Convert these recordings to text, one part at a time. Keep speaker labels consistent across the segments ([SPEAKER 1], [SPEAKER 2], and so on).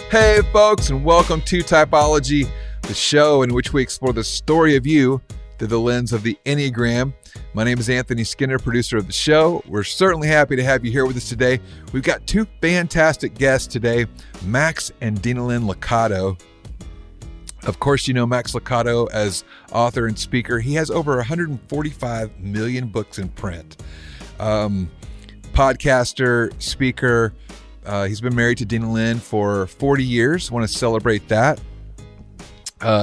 [SPEAKER 1] Hey folks, and welcome to Typology, the show in which we explore the story of you through the lens of the Enneagram. My name is Anthony Skinner, producer of the show. We're certainly happy to have you here with us today. We've got two fantastic guests today, Max and Denalyn Lucado. Of course, you know Max Lucado as author and speaker. He has over 145 million books in print. Podcaster, speaker. He's been married to Denalyn for 40 years. Want to celebrate that.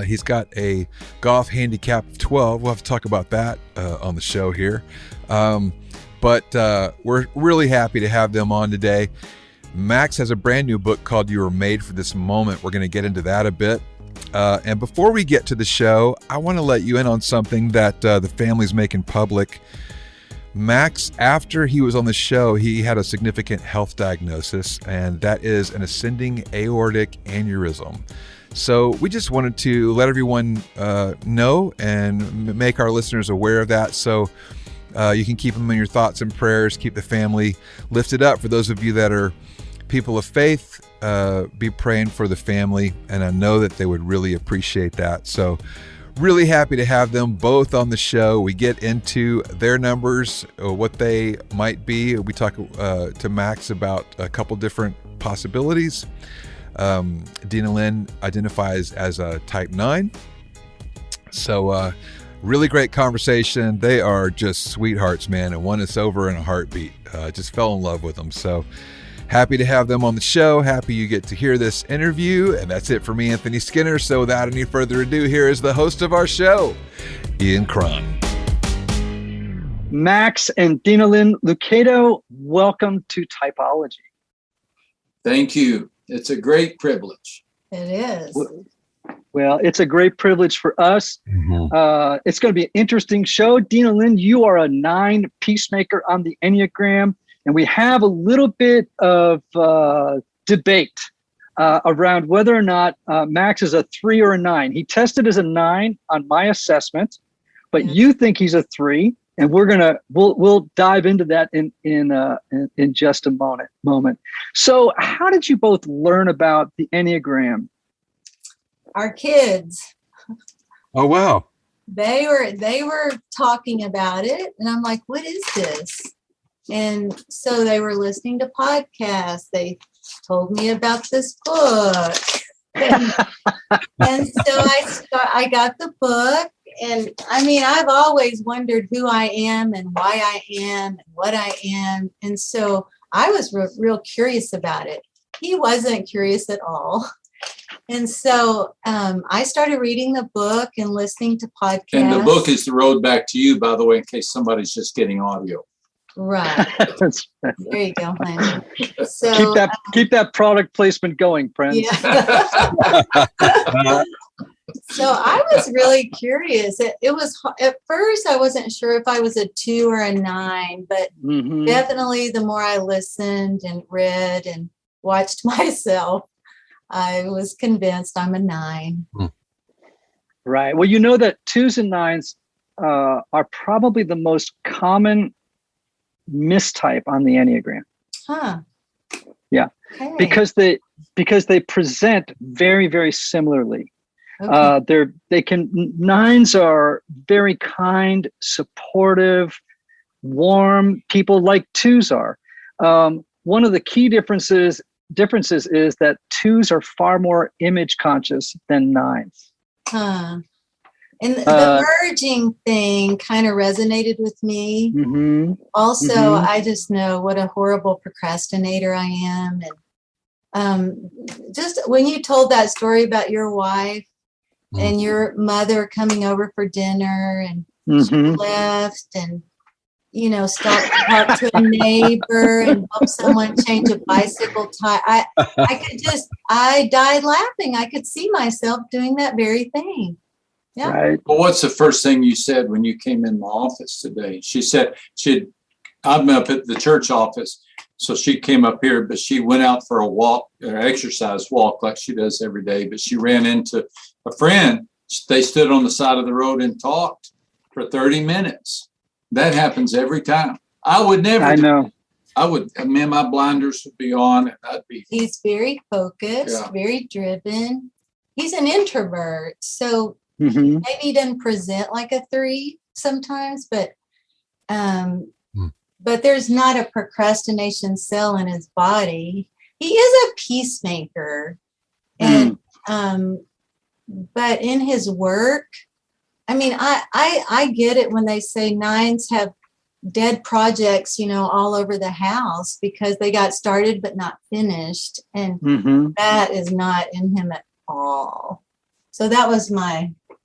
[SPEAKER 1] He's got a golf handicap of 12. We'll have to talk about that on the show here. But we're really happy to have them on today. Max has a brand new book called You Were Made for This Moment. We're going to get into that a bit. And before we get to the show, I want to let you in on something that the family's making public. Max, after he was on the show, he had a significant health diagnosis, and that is an ascending aortic aneurysm. So we just wanted to let everyone know and make our listeners aware of that. So you can keep them in your thoughts and prayers, keep the family lifted up. For those of you that are people of faith, be praying for the family, and I know that they would really appreciate that. So really happy to have them both on the show. We get into their numbers, what they might be. We talk to Max about a couple different possibilities. Denalyn identifies as a type 9. So really great conversation. They are just sweethearts, man, and one is over in a heartbeat. Just fell in love with them. So happy to have them on the show. Happy you get to hear this interview. And that's it for me, Anthony Skinner. So without any further ado, here is the host of our show, Cron.
[SPEAKER 2] Max and Denalyn Lucado, welcome to Typology.
[SPEAKER 3] Thank you. It's a great privilege.
[SPEAKER 4] It is.
[SPEAKER 2] Well, it's a great privilege for us.
[SPEAKER 1] Mm-hmm.
[SPEAKER 2] It's going to be an interesting show. Denalyn, you are a 9 peacemaker on the Enneagram. And we have a little bit of debate around whether or not Max is a 3 or a 9. He tested as a 9 on my assessment, but you think he's a 3, and we'll dive into that in just a moment. So, how did you both learn about the Enneagram?
[SPEAKER 4] Our kids.
[SPEAKER 1] Oh wow!
[SPEAKER 4] They were talking about it, and I'm like, "What is this?" And so they were listening to podcasts. They told me about this book. And so I got the book. And I mean, I've always wondered who I am and why I am and what I am. And so I was real curious about it. He wasn't curious at all. And so I started reading the book and listening to podcasts.
[SPEAKER 3] And the book is The Road Back to You, by the way, in case somebody's just getting audio.
[SPEAKER 4] Right. There you go, honey. So
[SPEAKER 2] keep that product placement going, friends.
[SPEAKER 4] Yeah. So I was really curious. It was at first I wasn't sure if I was a 2 or a 9, but definitely the more I listened and read and watched myself, I was convinced I'm a 9.
[SPEAKER 2] Right. Well, you know that 2s and 9s are probably the most common mistype on the Enneagram.
[SPEAKER 4] Huh.
[SPEAKER 2] Yeah.
[SPEAKER 4] Okay.
[SPEAKER 2] Because they present very, very similarly.
[SPEAKER 4] Okay.
[SPEAKER 2] 9s are very kind, supportive, warm people like 2s are. One of the key differences is that 2s are far more image conscious than 9s.
[SPEAKER 4] Huh. And the merging thing kind of resonated with me. Also, I just know what a horrible procrastinator I am. And just when you told that story about your wife and your mother coming over for dinner and she left and, stopped to talk to a neighbor and help someone change a bicycle tire. I died laughing. I could see myself doing that very thing. Yeah.
[SPEAKER 2] Right.
[SPEAKER 3] Well, what's the first thing you said when you came in my office today? She said I'm up at the church office, so she came up here, but she went out for a walk, or exercise walk like she does every day. But she ran into a friend. They stood on the side of the road and talked for 30 minutes. That happens every time. I would never.
[SPEAKER 2] I know.
[SPEAKER 3] My blinders would be on, and I'd be.
[SPEAKER 4] He's very focused, very driven. He's an introvert, so maybe he doesn't present like a 3 sometimes, but there's not a procrastination cell in his body. He is a peacemaker, and but in his work, I mean, I get it when they say 9s have dead projects, all over the house because they got started but not finished, and that is not in him at all. So that was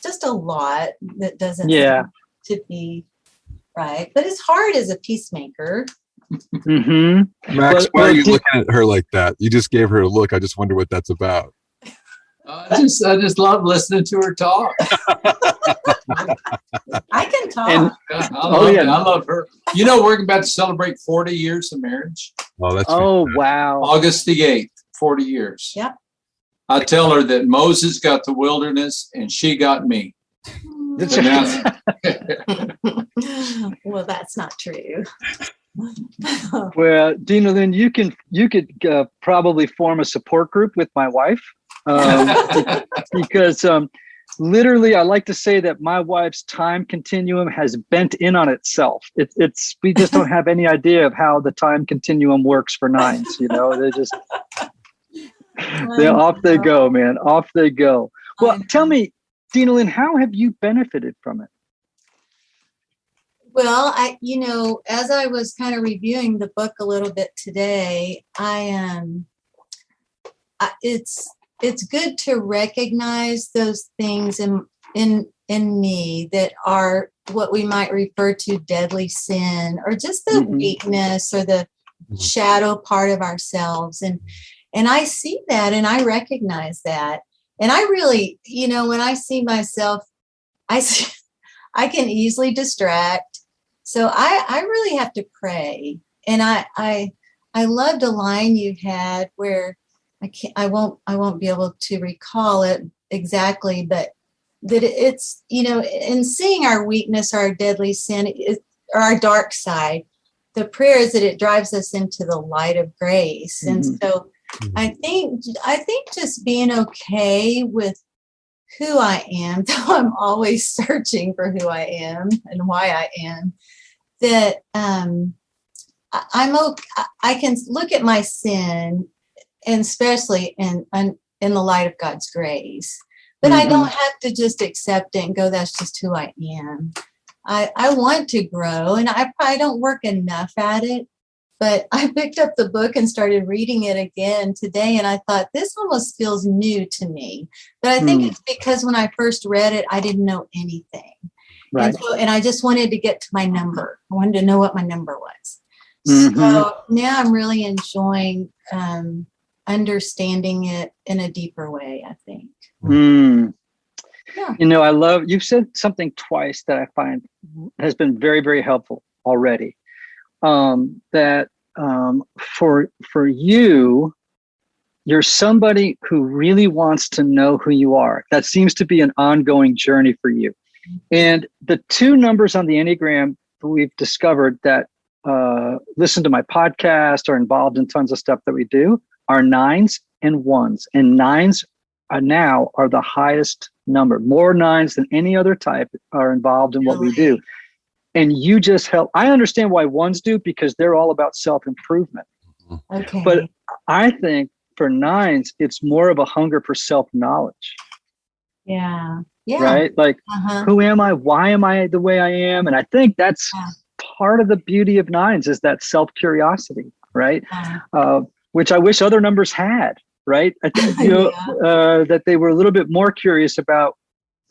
[SPEAKER 4] just a lot that doesn't seem to be right, but it's hard as a peacemaker.
[SPEAKER 1] Max, why are you looking at her like that? You just gave her a look. I just wonder what that's about.
[SPEAKER 3] I just love listening to her talk.
[SPEAKER 4] I can talk.
[SPEAKER 3] I love her. We're about to celebrate 40 years of marriage.
[SPEAKER 1] Oh, that's
[SPEAKER 2] wow.
[SPEAKER 3] August the 8th, 40 years.
[SPEAKER 4] Yep.
[SPEAKER 3] I tell her that Moses got the wilderness and she got me.
[SPEAKER 4] Well, that's not true.
[SPEAKER 2] Well, Denalyn, you could probably form a support group with my wife, because literally, I like to say that my wife's time continuum has bent in on itself. We just don't have any idea of how the time continuum works for 9s. Off they go, man. Off they go. Well, tell me, Denalyn, how have you benefited from it?
[SPEAKER 4] Well, as I was kind of reviewing the book a little bit today, it's good to recognize those things in me that are what we might refer to deadly sin, or just the weakness or the shadow part of ourselves. And I see that and I recognize that. And I really, when I see myself, I can easily distract. So I really have to pray. And I loved a line you had where I won't be able to recall it exactly, but that it's, in seeing our weakness, our deadly sin, or our dark side, the prayer is that it drives us into the light of grace. And so I think just being okay with who I am, though I'm always searching for who I am and why I am, that I'm okay. I can look at my sin, and especially in the light of God's grace, but I don't have to just accept it and go, that's just who I am. I want to grow, and I probably don't work enough at it. But I picked up the book and started reading it again today, and I thought, this almost feels new to me. But I think it's because when I first read it, I didn't know anything. Right. And I just wanted to get to my number. I wanted to know what my number was. So now I'm really enjoying understanding it in a deeper way, I think. Yeah.
[SPEAKER 2] I love, you've said something twice that I find has been very, very helpful already. That for you, you're somebody who really wants to know who you are. That seems to be an ongoing journey for you. And the 2 numbers on the Enneagram we've discovered that listen to my podcast, are involved in tons of stuff that we do, are 9s and 1s. And 9s are the highest number. More 9s than any other type are involved in what we do. And you just help. I understand why 1s do, because they're all about self-improvement.
[SPEAKER 4] Okay.
[SPEAKER 2] But I think for 9s, it's more of a hunger for self-knowledge.
[SPEAKER 4] Yeah. Yeah.
[SPEAKER 2] Right? Like, who am I? Why am I the way I am? And I think that's part of the beauty of 9s, is that self-curiosity, right? Which I wish other numbers had, right? That they were a little bit more curious about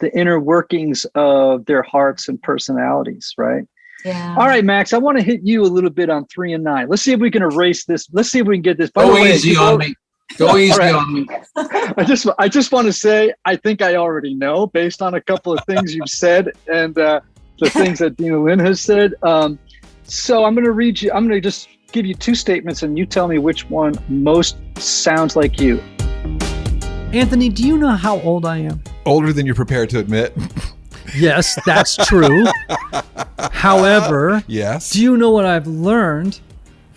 [SPEAKER 2] the inner workings of their hearts and personalities, right?
[SPEAKER 4] Yeah.
[SPEAKER 2] All right, Max, I want to hit you a little bit on 3 and 9. Let's see if we can erase this. Let's see if we can get this.
[SPEAKER 3] Go easy on me. Go easy on me.
[SPEAKER 2] I just want to say, I think I already know, based on a couple of things you've said and the things that Denalyn has said. So I'm going to read you. I'm going to just give you 2 statements, and you tell me which one most sounds like you.
[SPEAKER 5] Anthony, do you know how old I am?
[SPEAKER 1] Older than you're prepared to admit.
[SPEAKER 5] Yes, that's true. However,
[SPEAKER 1] yes.
[SPEAKER 5] Do you know what I've learned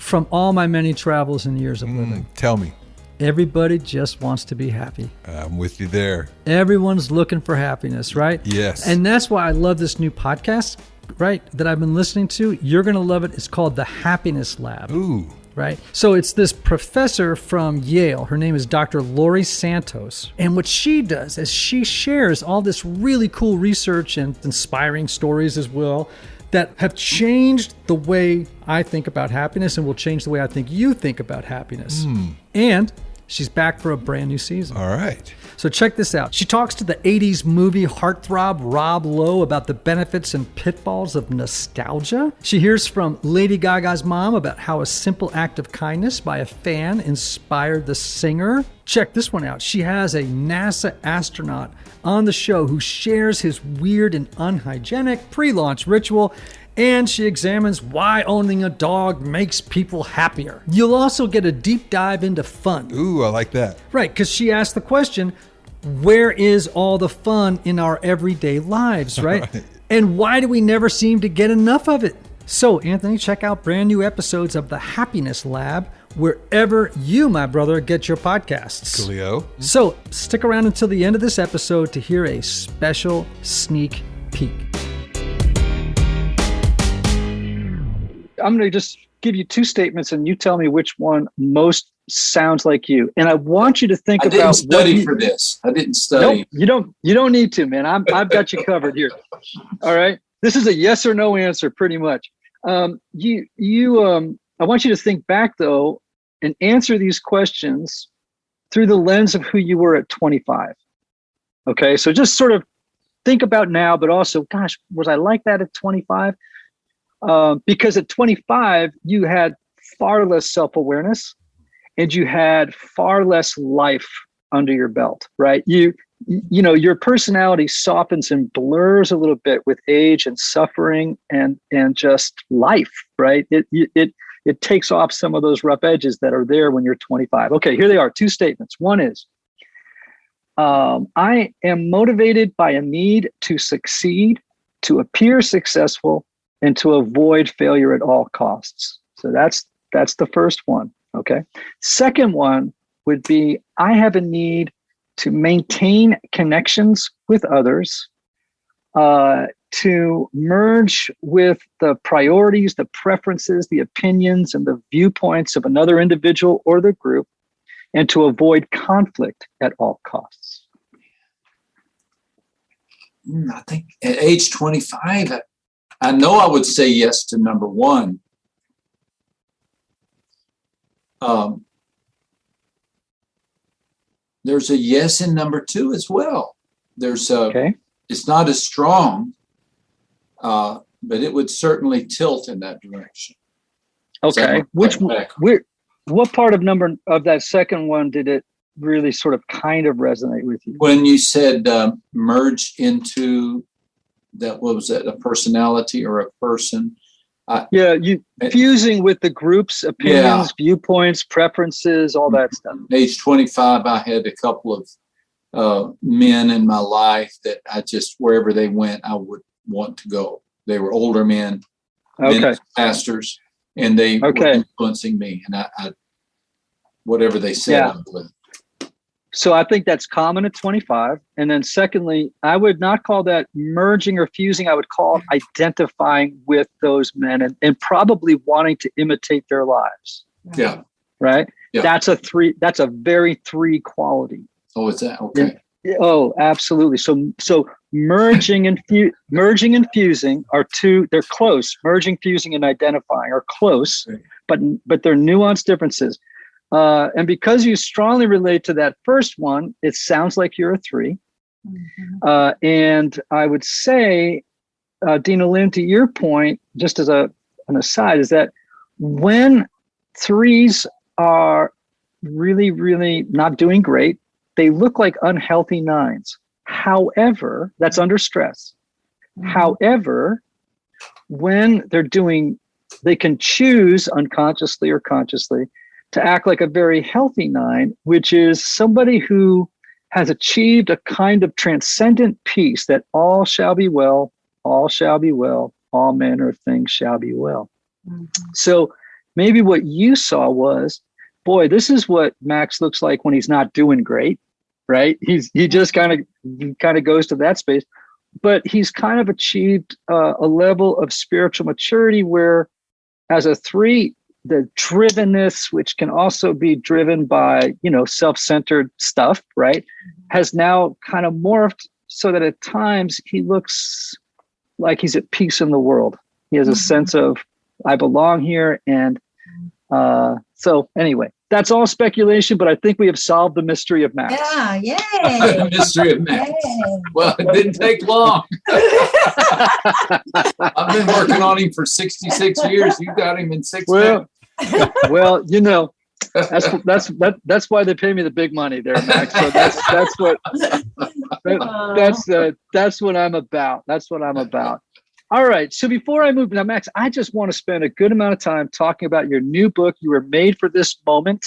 [SPEAKER 5] from all my many travels and years of living.
[SPEAKER 1] Tell me.
[SPEAKER 5] Everybody just wants to be happy.
[SPEAKER 1] I'm with you there.
[SPEAKER 5] Everyone's looking for happiness, right?
[SPEAKER 1] Yes.
[SPEAKER 5] And that's why I love this new podcast, right, that I've been listening to. You're going to love it. It's called The Happiness Lab.
[SPEAKER 1] Ooh.
[SPEAKER 5] Right? So it's this professor from Yale. Her name is Dr. Laurie Santos. And what she does is she shares all this really cool research and inspiring stories as well that have changed the way I think about happiness and will change the way I think you think about happiness. And she's back for a brand new season.
[SPEAKER 1] All right.
[SPEAKER 5] So check this out. She talks to the 80s movie heartthrob Rob Lowe about the benefits and pitfalls of nostalgia. She hears from Lady Gaga's mom about how a simple act of kindness by a fan inspired the singer. Check this one out. She has a NASA astronaut on the show who shares his weird and unhygienic pre-launch ritual, and she examines why owning a dog makes people happier. You'll also get a deep dive into fun.
[SPEAKER 1] Ooh, I like that.
[SPEAKER 5] Right, because she asked the question, where is all the fun in our everyday lives, right?
[SPEAKER 1] Right.
[SPEAKER 5] And why do we never seem to get enough of it? So, Anthony, check out brand new episodes of The Happiness Lab wherever you, my brother, get your podcasts.
[SPEAKER 1] Coolio.
[SPEAKER 5] So, stick around until the end of this episode to hear a special sneak peek.
[SPEAKER 2] I'm going to just give you two statements and you tell me which one most sounds like you. And I want you to think about.
[SPEAKER 3] I didn't study for this. I didn't study.
[SPEAKER 2] Nope, you don't need to, man. I've got you covered here. All right. This is a yes or no answer pretty much. I want you to think back though and answer these questions through the lens of who you were at 25. Okay. So just sort of think about now, but also, gosh, was I like that at 25? Because at 25, you had far less self-awareness and you had far less life under your belt, right? You know, your personality softens and blurs a little bit with age and suffering and just life, right? It takes off some of those rough edges that are there when you're 25. Okay, here they are, two statements. One is, I am motivated by a need to succeed, to appear successful, and to avoid failure at all costs. So that's the first one, okay? Second one would be, I have a need to maintain connections with others, to merge with the priorities, the preferences, the opinions, and the viewpoints of another individual or the group, and to avoid conflict at all costs.
[SPEAKER 3] I think at age 25, I know I would say yes to number one. There's a yes in number two as well. There's
[SPEAKER 2] okay.
[SPEAKER 3] It's not as strong, but it would certainly tilt in that direction.
[SPEAKER 2] Okay. What part of that second one did it really sort of kind of resonate with you?
[SPEAKER 3] When you said merge into that, what was that, a personality or a person?
[SPEAKER 2] Fusing with the group's opinions, viewpoints, preferences, all that stuff.
[SPEAKER 3] Age 25, I had a couple of men in my life that I just, wherever they went, I would want to go. They were older men, pastors, and they were influencing me. And I whatever they said, I would.
[SPEAKER 2] So I think that's common at 25. And then secondly, I would not call that merging or fusing. I would call it identifying with those men and probably wanting to imitate their lives.
[SPEAKER 3] Yeah.
[SPEAKER 2] Right?
[SPEAKER 3] Yeah.
[SPEAKER 2] That's a very three quality.
[SPEAKER 3] Oh, is that? Okay.
[SPEAKER 2] Oh, absolutely. So merging and fusing are two, they're close. Merging, fusing, and identifying are close, but they're nuanced differences. And because you strongly relate to that first one, it sounds like you're a 3. Mm-hmm. And I would say, Denalyn, to your point, just as an aside, is that when 3s are really, really not doing great, they look like unhealthy 9s. However, that's under stress. Mm-hmm. However, when they can choose unconsciously or consciously to act like a very healthy 9, which is somebody who has achieved a kind of transcendent peace that all shall be well, all shall be well, all manner of things shall be well. Mm-hmm. So maybe what you saw was, boy, this is what Max looks like when he's not doing great, right? He just kind of goes to that space, but he's kind of achieved a level of spiritual maturity where, as a 3, the drivenness, which can also be driven by, self-centered stuff, right, has now kind of morphed so that at times he looks like he's at peace in the world. He has a sense of, I belong here. And so anyway, that's all speculation, but I think we have solved the mystery of Max.
[SPEAKER 4] Yeah, yay.
[SPEAKER 3] The mystery of Max.
[SPEAKER 4] Yay.
[SPEAKER 3] Well, it didn't take long. I've been working on him for 66 years. You got him in 6 months.
[SPEAKER 2] Well, that's why they pay me the big money there, Max. So that's what I'm about. That's what I'm about. All right. So before I move now, Max, I just want to spend a good amount of time talking about your new book. You were made for this moment,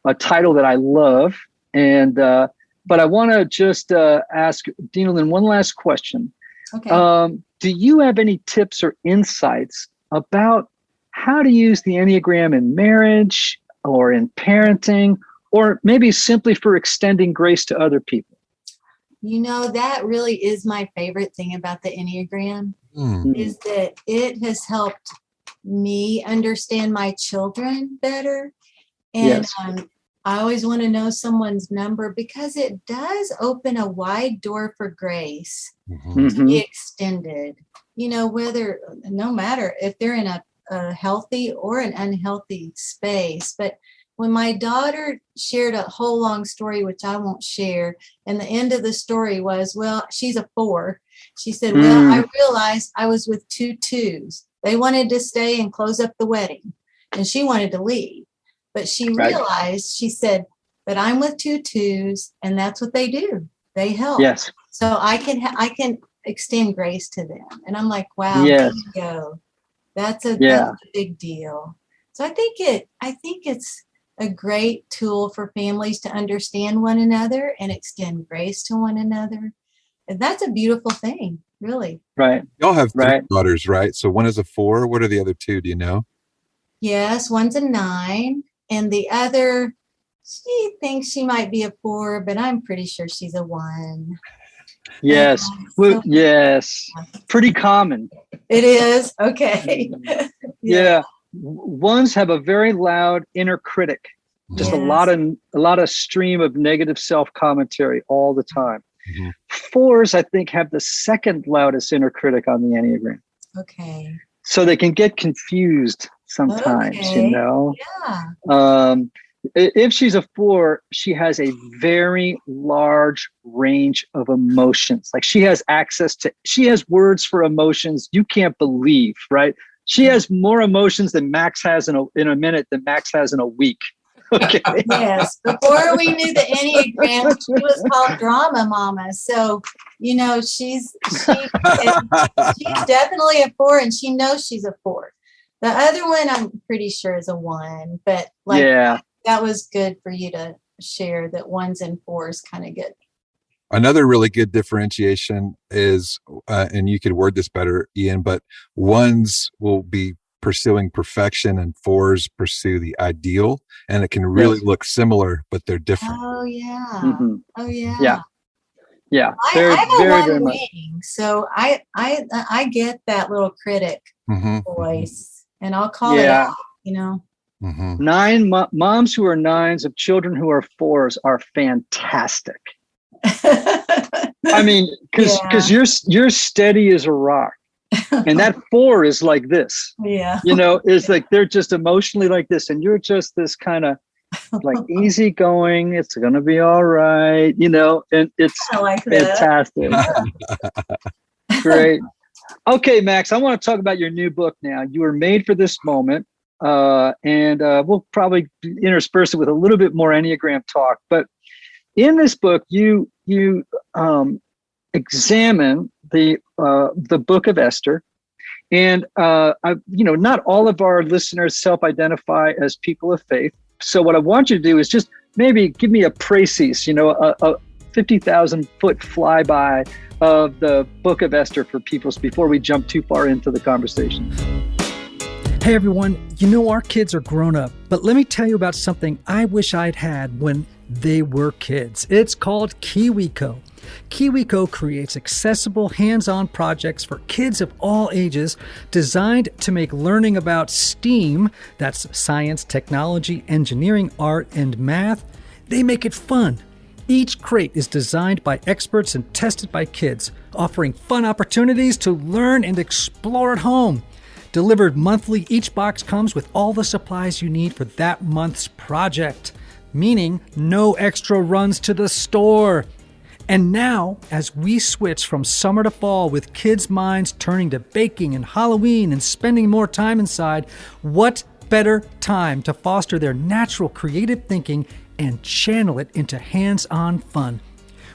[SPEAKER 2] a title that I love. And but I want to just ask Denalyn one last question.
[SPEAKER 4] Okay.
[SPEAKER 2] Do you have any tips or insights about how to use the Enneagram in marriage or in parenting, or maybe simply for extending grace to other people?
[SPEAKER 4] That really is my favorite thing about the Enneagram, is that it has helped me understand my children better. And I always want to know someone's number because it does open a wide door for grace to be extended, no matter if they're in a healthy or an unhealthy space. But when my daughter shared a whole long story, which I won't share, and the end of the story was, well, she's a 4. She said, well, I realized I was with 2 2s. They wanted to stay and close up the wedding, and she wanted to leave. But she realized, she said, but I'm with 2 2s, and that's what they do. They help.
[SPEAKER 2] Yes.
[SPEAKER 4] So I can extend grace to them. And I'm like, wow, there you go. That's a big deal. So I think it's a great tool for families to understand one another and extend grace to one another. And that's a beautiful thing, really.
[SPEAKER 1] Right. Y'all have 3 daughters, right? So one is a 4. What are the other 2? Do you know?
[SPEAKER 4] Yes, one's a 9, and the other, she thinks she might be a 4, but I'm pretty sure she's a 1.
[SPEAKER 2] Yes. Yes. Pretty common.
[SPEAKER 4] It is. Okay.
[SPEAKER 2] Yeah. Ones have a very loud inner critic, just a lot of stream of negative self-commentary all the time. 4s, I think, have the second loudest inner critic on the Enneagram.
[SPEAKER 4] Okay.
[SPEAKER 2] So they can get confused sometimes,
[SPEAKER 4] Yeah.
[SPEAKER 2] If she's a 4, she has a very large range of emotions. Like she has words for emotions you can't believe, right? She has more emotions than Max has in a minute than Max has in a week. Okay.
[SPEAKER 4] Yes. Before we knew the Enneagram, she was called Drama Mama. So, she's definitely a 4, and she knows she's a 4. The other one, I'm pretty sure, is a 1. But that was good for you to share that 1s and 4s kind of get.
[SPEAKER 1] Another really good differentiation is, and you could word this better, Ian, but 1s will be pursuing perfection and 4s pursue the ideal, and it can really look similar, but they're different.
[SPEAKER 4] Oh yeah. Oh yeah.
[SPEAKER 2] Yeah. Yeah.
[SPEAKER 4] I have a 1 wing, so I get that little critic voice, and I'll call it out,
[SPEAKER 2] 9 moms who are 9s of children who are 4s are fantastic. I mean, because you're steady as a rock, and that 4 is like this.
[SPEAKER 4] Yeah.
[SPEAKER 2] It's like they're just emotionally like this, and you're just this kind of like easygoing. It's gonna be all right, and it's fantastic. Great. Okay, Max, I want to talk about your new book now. You were made for this moment. And we'll probably intersperse it with a little bit more Enneagram talk. But in this book, you examine the book of Esther, and not all of our listeners self-identify as people of faith. So what I want you to do is just maybe give me a précis, a 50,000 foot flyby of the book of Esther for people before we jump too far into the conversation.
[SPEAKER 5] Hey everyone, you know our kids are grown up, but let me tell you about something I wish I'd had when they were kids. It's called KiwiCo. KiwiCo creates accessible, hands-on projects for kids of all ages designed to make learning about STEAM, that's science, technology, engineering, art, and math, they make it fun. Each crate is designed by experts and tested by kids, offering fun opportunities to learn and explore at home. Delivered monthly, each box comes with all the supplies you need for that month's project, meaning no extra runs to the store. And now, as we switch from summer to fall with kids' minds turning to baking and Halloween and spending more time inside, what better time to foster their natural creative thinking and channel it into hands-on fun?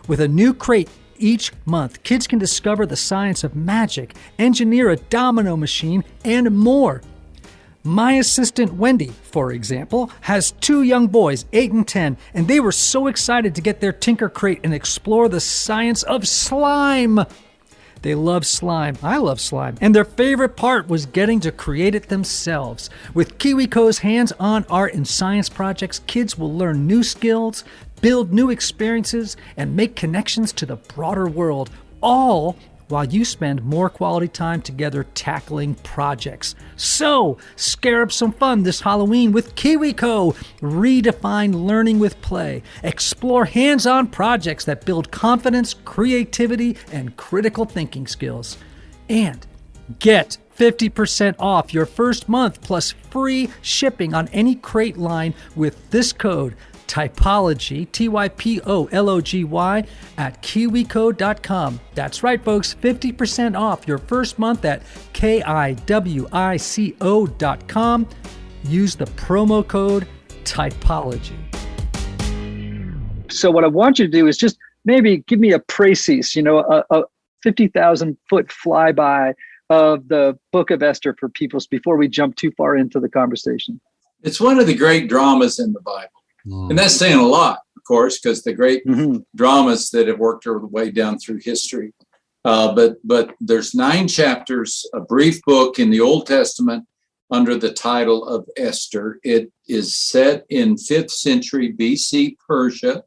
[SPEAKER 5] With a new crate each month, kids can discover the science of magic, engineer a domino machine, and more. My assistant Wendy, for example, has 2 young boys, 8 and 10, and they were so excited to get their Tinker Crate and explore the science of slime. They love slime. I love slime. And their favorite part was getting to create it themselves. With KiwiCo's hands-on art and science projects, kids will learn new skills, build new experiences, and make connections to the broader world, all while you spend more quality time together tackling projects. So, scare up some fun this Halloween with KiwiCo. Redefine learning with play. Explore hands-on projects that build confidence, creativity, and critical thinking skills. And get 50% off your first month plus free shipping on any crate line with this code, Typology, Typology, at KiwiCo.com. That's right, folks, 50% off your first month at KIWICO.com. Use the promo code Typology.
[SPEAKER 2] So what I want you to do is just maybe give me a précis, a 50,000 foot flyby of the Book of Esther for people before we jump too far into the conversation.
[SPEAKER 3] It's one of the great dramas in the Bible. And that's saying a lot, of course, because the great dramas that have worked their way down through history. But there's 9 chapters, a brief book in the Old Testament under the title of Esther. It is set in 5th century BC Persia,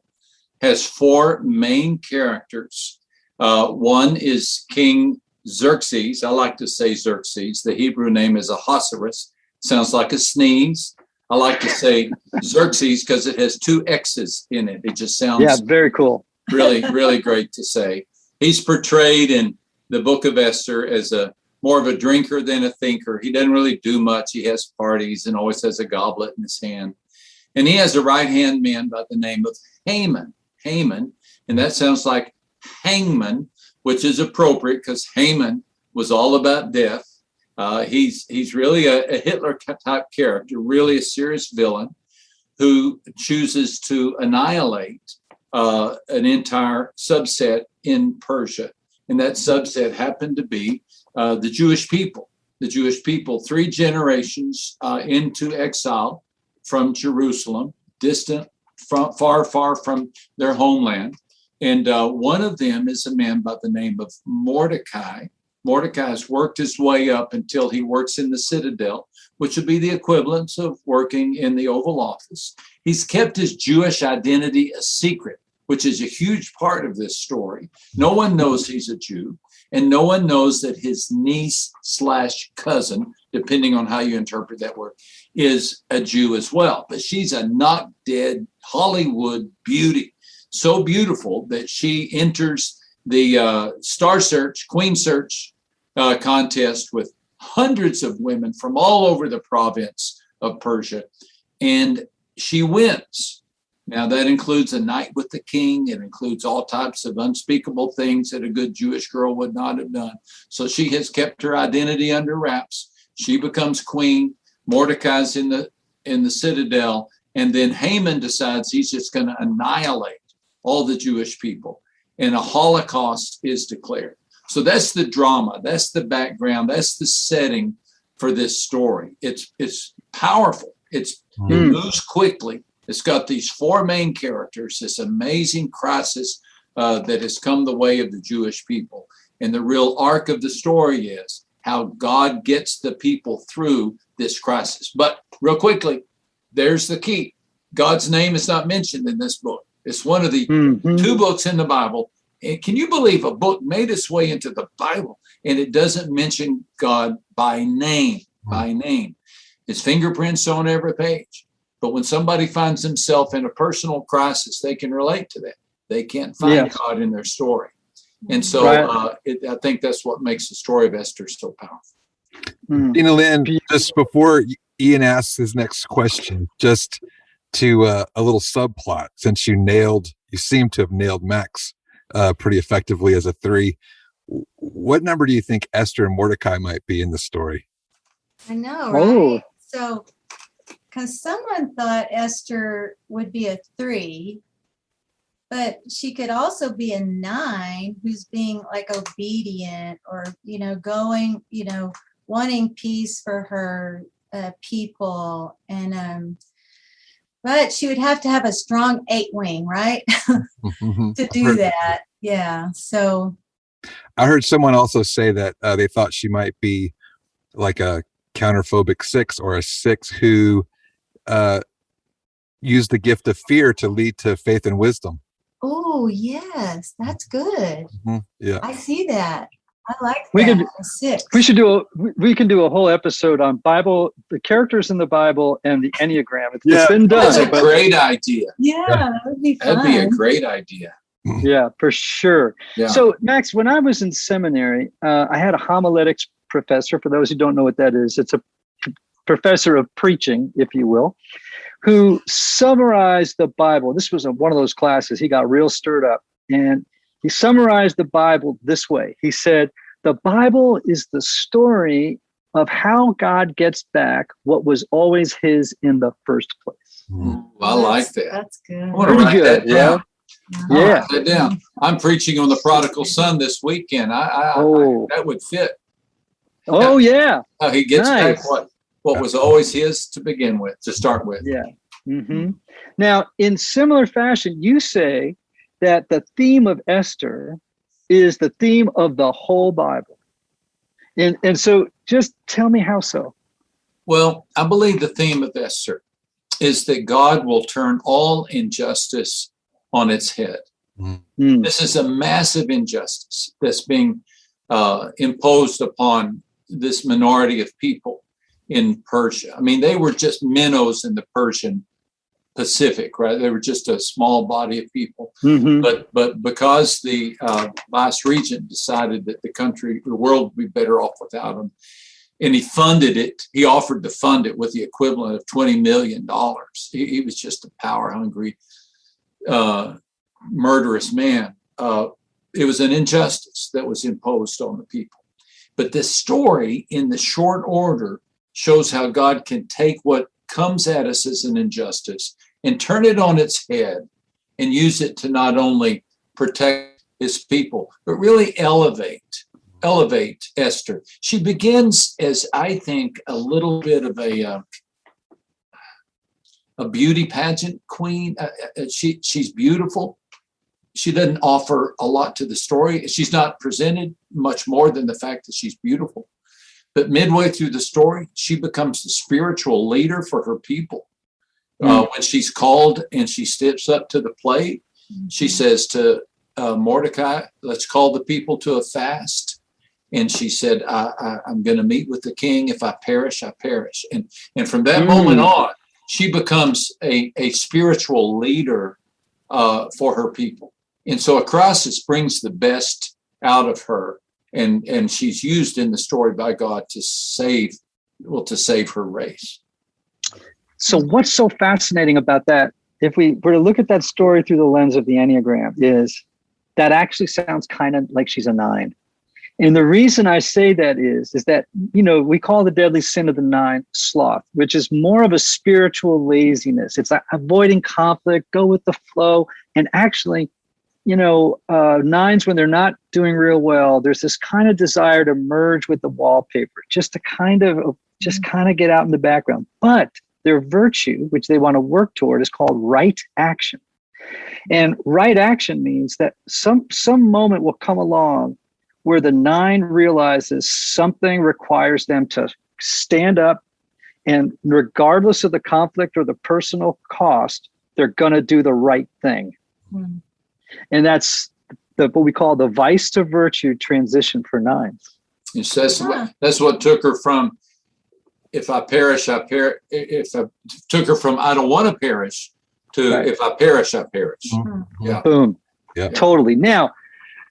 [SPEAKER 3] has 4 main characters. One is King Xerxes. I like to say Xerxes. The Hebrew name is Ahasuerus. Sounds like a sneeze. I like to say Xerxes because it has 2 X's in it. It just sounds
[SPEAKER 2] very cool.
[SPEAKER 3] really, really great to say. He's portrayed in the Book of Esther as more of a drinker than a thinker. He doesn't really do much. He has parties and always has a goblet in his hand. And he has a right-hand man by the name of Haman. And that sounds like hangman, which is appropriate because Haman was all about death. He's really a Hitler type character, really a serious villain who chooses to annihilate an entire subset in Persia. And that subset happened to be the Jewish people. The Jewish people, 3 generations into exile from Jerusalem, distant, far from their homeland. And one of them is a man by the name of Mordecai. Mordecai has worked his way up until he works in the citadel, which would be the equivalent of working in the Oval Office. He's kept his Jewish identity a secret, which is a huge part of this story. No one knows he's a Jew, and no one knows that his niece/cousin, depending on how you interpret that word, is a Jew as well. But she's a not dead Hollywood beauty, so beautiful that she enters the Star Search, Queen Search contest with hundreds of women from all over the province of Persia. And she wins. Now, that includes a night with the king. It includes all types of unspeakable things that a good Jewish girl would not have done. So she has kept her identity under wraps. She becomes queen. Mordecai's in the citadel. And then Haman decides he's just going to annihilate all the Jewish people. And a Holocaust is declared. So that's the drama. That's the background. That's the setting for this story. It's powerful. It moves quickly. It's got these 4 main characters, this amazing crisis that has come the way of the Jewish people. And the real arc of the story is how God gets the people through this crisis. But real quickly, there's the key. God's name is not mentioned in this book. It's one of the two books in the Bible. And can you believe a book made its way into the Bible and it doesn't mention God by name? By name. His fingerprints on every page. But when somebody finds himself in a personal crisis, they can relate to that. They can't find God in their story. And so I think that's what makes the story of Esther so powerful.
[SPEAKER 1] Denalyn, just before Ian asks his next question, just to a little subplot, since you seem to have nailed Max pretty effectively as a 3. What number do you think Esther and Mordecai might be in the story?
[SPEAKER 4] I know, right? So, because someone thought Esther would be a 3, but she could also be a 9 who's being like obedient or, going, wanting peace for her people. And, but she would have to have a strong 8 wing, right? to do that. Yeah. So
[SPEAKER 1] I heard someone also say that they thought she might be like a counterphobic 6 or a 6 who used the gift of fear to lead to faith and wisdom.
[SPEAKER 4] Oh, yes. That's good.
[SPEAKER 1] Yeah.
[SPEAKER 4] I see that. I like that. 6.
[SPEAKER 2] We can do a whole episode on Bible, the characters in the Bible and the Enneagram. It's been done.
[SPEAKER 3] That's a great idea.
[SPEAKER 4] Yeah, that would be fun.
[SPEAKER 3] That'd be a great idea.
[SPEAKER 2] Yeah, for sure.
[SPEAKER 3] Yeah.
[SPEAKER 2] So, Max, when I was in seminary, I had a homiletics professor. For those who don't know what that is, it's a professor of preaching, if you will, who summarized the Bible. This was one of those classes. He got real stirred up, and he summarized the Bible this way. He said, the Bible is the story of how God gets back what was always his in the first place.
[SPEAKER 3] I like that.
[SPEAKER 4] That's good.
[SPEAKER 3] I want to write that down.
[SPEAKER 2] Yeah.
[SPEAKER 3] Write that down. I'm preaching on the prodigal son this weekend. I that would fit.
[SPEAKER 2] Oh, yeah.
[SPEAKER 3] How he gets back what was always his to begin with, to start with.
[SPEAKER 2] Yeah. Now, in similar fashion, you say that the theme of Esther is the theme of the whole Bible. And so just tell me how so.
[SPEAKER 3] Well, I believe the theme of Esther is that God will turn all injustice on its head. This is a massive injustice that's being imposed upon this minority of people in Persia. I mean, they were just minnows in the Persian Pacific, right? They were just a small body of people. But because the vice regent decided that the world would be better off without them, and he funded it, he offered to fund it with the equivalent of $20 million. He was just a power-hungry, murderous man. It was an injustice that was imposed on the people. But this story, in the short order, shows how God can take what comes at us as an injustice and turn it on its head and use it to not only protect his people, but really elevate Esther. She begins as, I think, a little bit of a beauty pageant queen. She's beautiful. She doesn't offer a lot to the story. She's not presented much more than the fact that she's beautiful. But midway through the story, she becomes the spiritual leader for her people. When she's called and she steps up to the plate, she says to Mordecai, let's call the people to a fast. And she said, I'm going to meet with the king. If I perish, I perish. And from that moment on, she becomes a spiritual leader for her people. And so a crisis brings the best out of her. And she's used in the story by God to save her race.
[SPEAKER 2] So what's so fascinating about that, if we were to look at that story through the lens of the Enneagram, is that actually sounds kind of like she's a 9. And the reason I say that is that, we call the deadly sin of the 9 sloth, which is more of a spiritual laziness. It's like avoiding conflict, go with the flow. And actually, 9s, when they're not doing real well, there's this kind of desire to merge with the wallpaper, just to kind of get out in the background. But their virtue, which they want to work toward, is called right action. And right action means that some moment will come along where the 9 realizes something requires them to stand up, and regardless of the conflict or the personal cost, they're going to do the right thing. Mm. And that's what we call the vice to virtue transition for 9s.
[SPEAKER 3] That's what took her from, if I perish, I perish. If I took her from, I don't want to perish, to right. If I perish, I perish.
[SPEAKER 2] Mm-hmm. Yeah. Boom. Yeah. Totally. Now,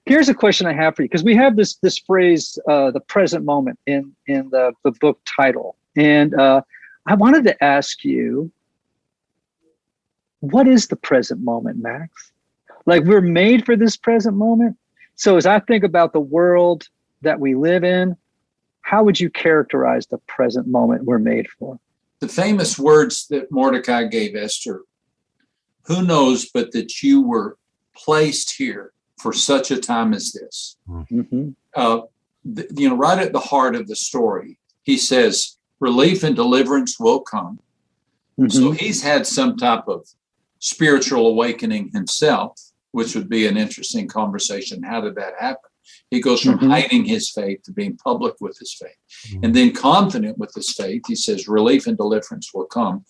[SPEAKER 2] here's a question I have for you, because we have this phrase, the present moment, in the book title. And I wanted to ask you, what is the present moment, Max? Like, we're made for this present moment. So as I think about the world that we live in, how would you characterize the present moment we're made for?
[SPEAKER 3] The famous words that Mordecai gave Esther, who knows but that you were placed here for such a time as this. Mm-hmm. Right at the heart of the story, he says, relief and deliverance will come. Mm-hmm. So he's had some type of spiritual awakening himself, which would be an interesting conversation. How did that happen? He goes from hiding his faith to being public with his faith. Mm-hmm. And then confident with his faith, he says, relief and deliverance will come.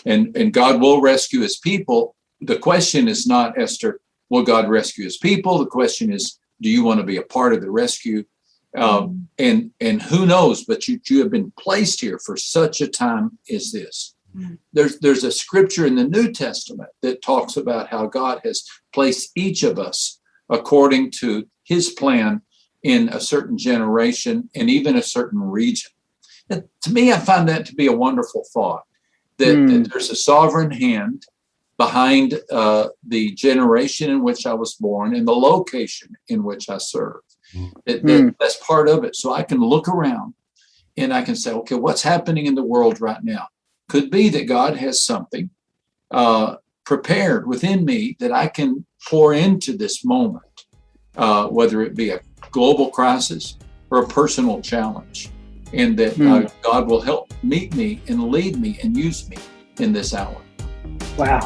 [SPEAKER 3] And God will rescue his people. The question is not, Esther, will God rescue his people? The question is, do you want to be a part of the rescue? And who knows, but you have been placed here for such a time as this. Mm-hmm. There's a scripture in the New Testament that talks about how God has placed each of us according to his plan in a certain generation and even a certain region. And to me, I find that to be a wonderful thought, that there's a sovereign hand behind the generation in which I was born and the location in which I serve. That's part of it. So I can look around and I can say, okay, what's happening in the world right now? Could be that God has something prepared within me that I can pour into this moment, whether it be a global crisis or a personal challenge, and that God will help meet me and lead me and use me in this hour.
[SPEAKER 2] Wow.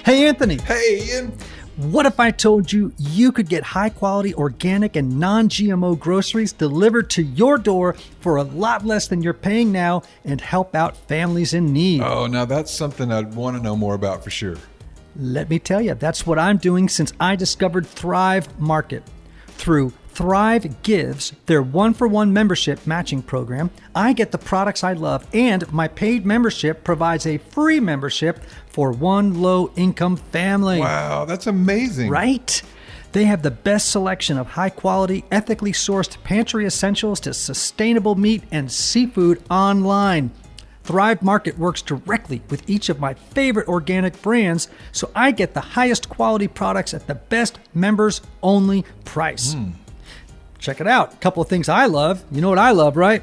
[SPEAKER 5] Hey, Anthony.
[SPEAKER 1] Hey, Ian.
[SPEAKER 5] What if I told you you could get high-quality, organic, and non-GMO groceries delivered to your door for a lot less than you're paying now and help out families in need?
[SPEAKER 1] Oh, now that's something I'd want to know more about for sure.
[SPEAKER 5] Let me tell you, that's what I'm doing since I discovered Thrive Market. Through Thrive Gives, their one-for-one membership matching program, I get the products I love, and my paid membership provides a free membership for one low-income family.
[SPEAKER 1] Wow, that's amazing.
[SPEAKER 5] Right? They have the best selection of high-quality, ethically sourced pantry essentials to sustainable meat and seafood online. Thrive Market works directly with each of my favorite organic brands, so I get the highest quality products at the best members-only price. Check it out. A couple of things I love. You know what I love, right?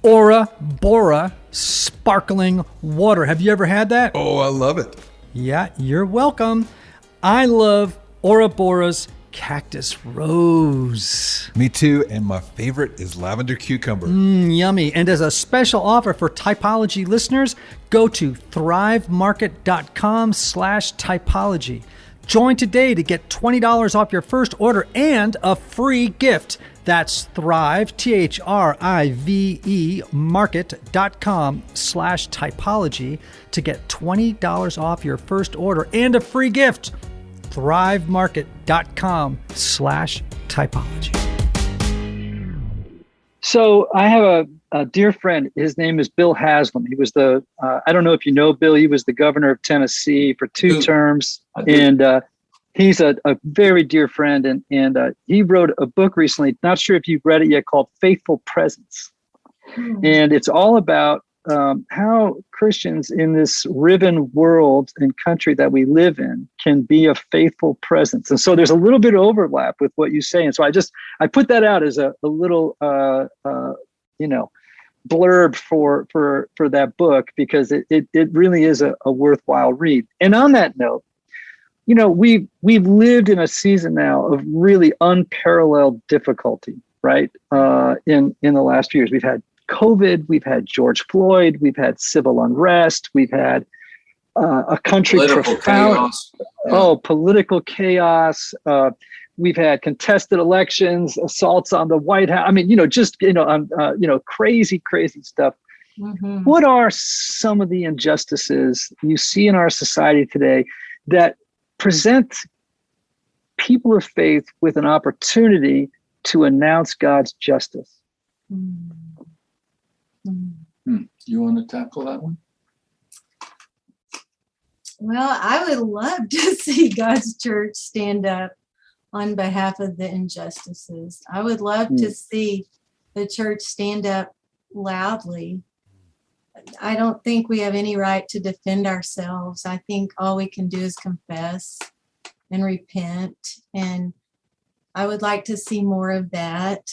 [SPEAKER 5] Ora Bora sparkling water. Have you ever had that?
[SPEAKER 1] Oh, I love it.
[SPEAKER 5] Yeah, you're welcome. I love Ora Bora's Cactus Rose.
[SPEAKER 1] Me too, and my favorite is lavender cucumber.
[SPEAKER 5] Yummy. And as a special offer for Typology listeners, go to thrivemarket.com/typology. Join today to get $20 off your first order and a free gift. That's Thrive, THRIVE, market.com/typology to get $20 off your first order and a free gift. thrivemarket.com/typology.
[SPEAKER 2] So I have a dear friend. His name is Bill Haslam. He was I don't know if you know Bill, he was the governor of Tennessee for 2 terms. And he's a very dear friend. And he wrote a book recently, not sure if you've read it yet, called Faithful Presence. And it's all about how Christians in this riven world and country that we live in can be a faithful presence. And so there's a little bit of overlap with what you say. And so I put that out as a little, blurb for that book, because it really is a worthwhile read. And on that note, we've lived in a season now of really unparalleled difficulty, right? In the last few years, we've had COVID, we've had George Floyd, we've had civil unrest, we've had a country
[SPEAKER 3] political chaos.
[SPEAKER 2] Political chaos. we've had contested elections, assaults on the White House. I mean, crazy, crazy stuff. Mm-hmm. What are some of the injustices you see in our society today that present people of faith with an opportunity to announce God's justice?
[SPEAKER 3] You want to tackle that one?
[SPEAKER 4] Well, I would love to see God's church stand up on behalf of the injustices. I would love to see the church stand up loudly. I don't think we have any right to defend ourselves. I think all we can do is confess and repent. And I would like to see more of that.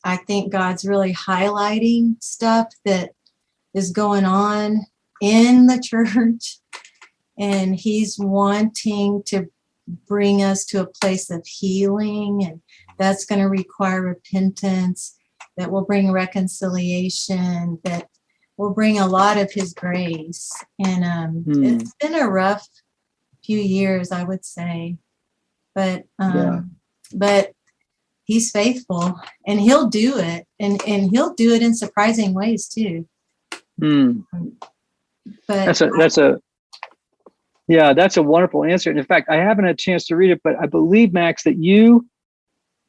[SPEAKER 4] I think God's really highlighting stuff that is going on in the church. And he's wanting to bring us to a place of healing. And that's going to require repentance, that will bring reconciliation, that will bring a lot of his grace. And it's been a rough few years, I would say. But he's faithful, and he'll do it. And he'll do it in surprising ways too. But that's a wonderful answer. And in fact, I haven't had a chance to read it, but I believe, Max, that you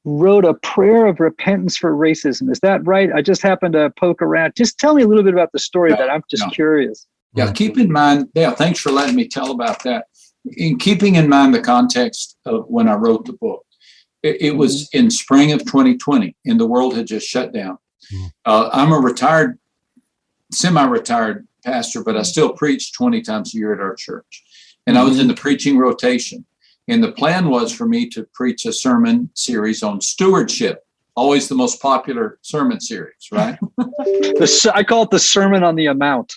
[SPEAKER 4] wrote a prayer of repentance for racism. Is that right? I just happened to poke around. Just tell me a little bit about the story. I'm just curious.
[SPEAKER 3] Yeah, keep in mind, thanks for letting me tell about that. In keeping in mind the context of when I wrote the book, it was in spring of 2020, and the world had just shut down. I'm a semi-retired pastor, but I still preach 20 times a year at our church. And I was in the preaching rotation. And the plan was for me to preach a sermon series on stewardship, always the most popular sermon series, right?
[SPEAKER 2] I call it the Sermon on the Amount.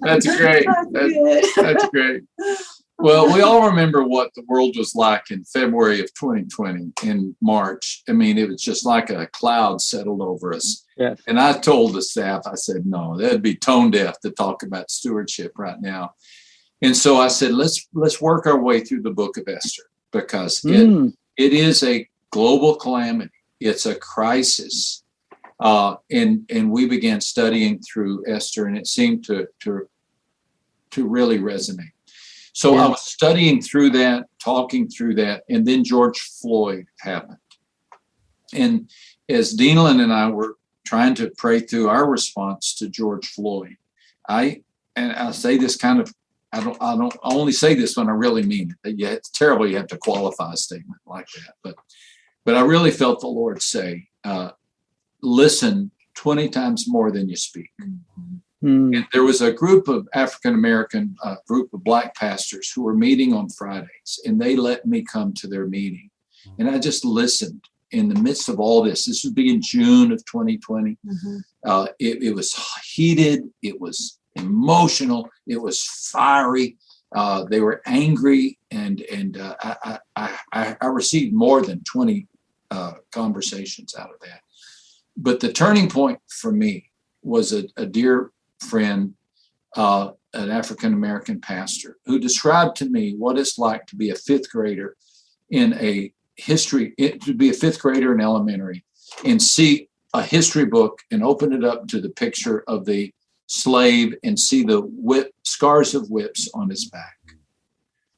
[SPEAKER 3] That's great. That's great. Well, we all remember what the world was like in February of 2020, in March. I mean, it was just like a cloud settled over us. Yes. And I told the staff, I said, no, that'd be tone deaf to talk about stewardship right now. And so I said, let's work our way through the book of Esther, because it is a global calamity. It's a crisis. And we began studying through Esther, and it seemed to really resonate. So I was studying through that, talking through that, and then George Floyd happened. And as Denalyn and I were trying to pray through our response to George Floyd, I say this kind of, I only say this when I really mean it. Yeah, it's terrible you have to qualify a statement like that, but I really felt the Lord say, listen 20 times more than you speak. And there was a group of African-American, group of Black pastors who were meeting on Fridays, and they let me come to their meeting. And I just listened in the midst of all this. This would be in June of 2020. It was heated. It was emotional. It was fiery. They were angry. And I received more than 20 conversations out of that. But the turning point for me was a dear friend, an African-American pastor, who described to me what it's like to be a fifth grader in elementary, and see a history book and open it up to the picture of the slave and see the scars of whips on his back,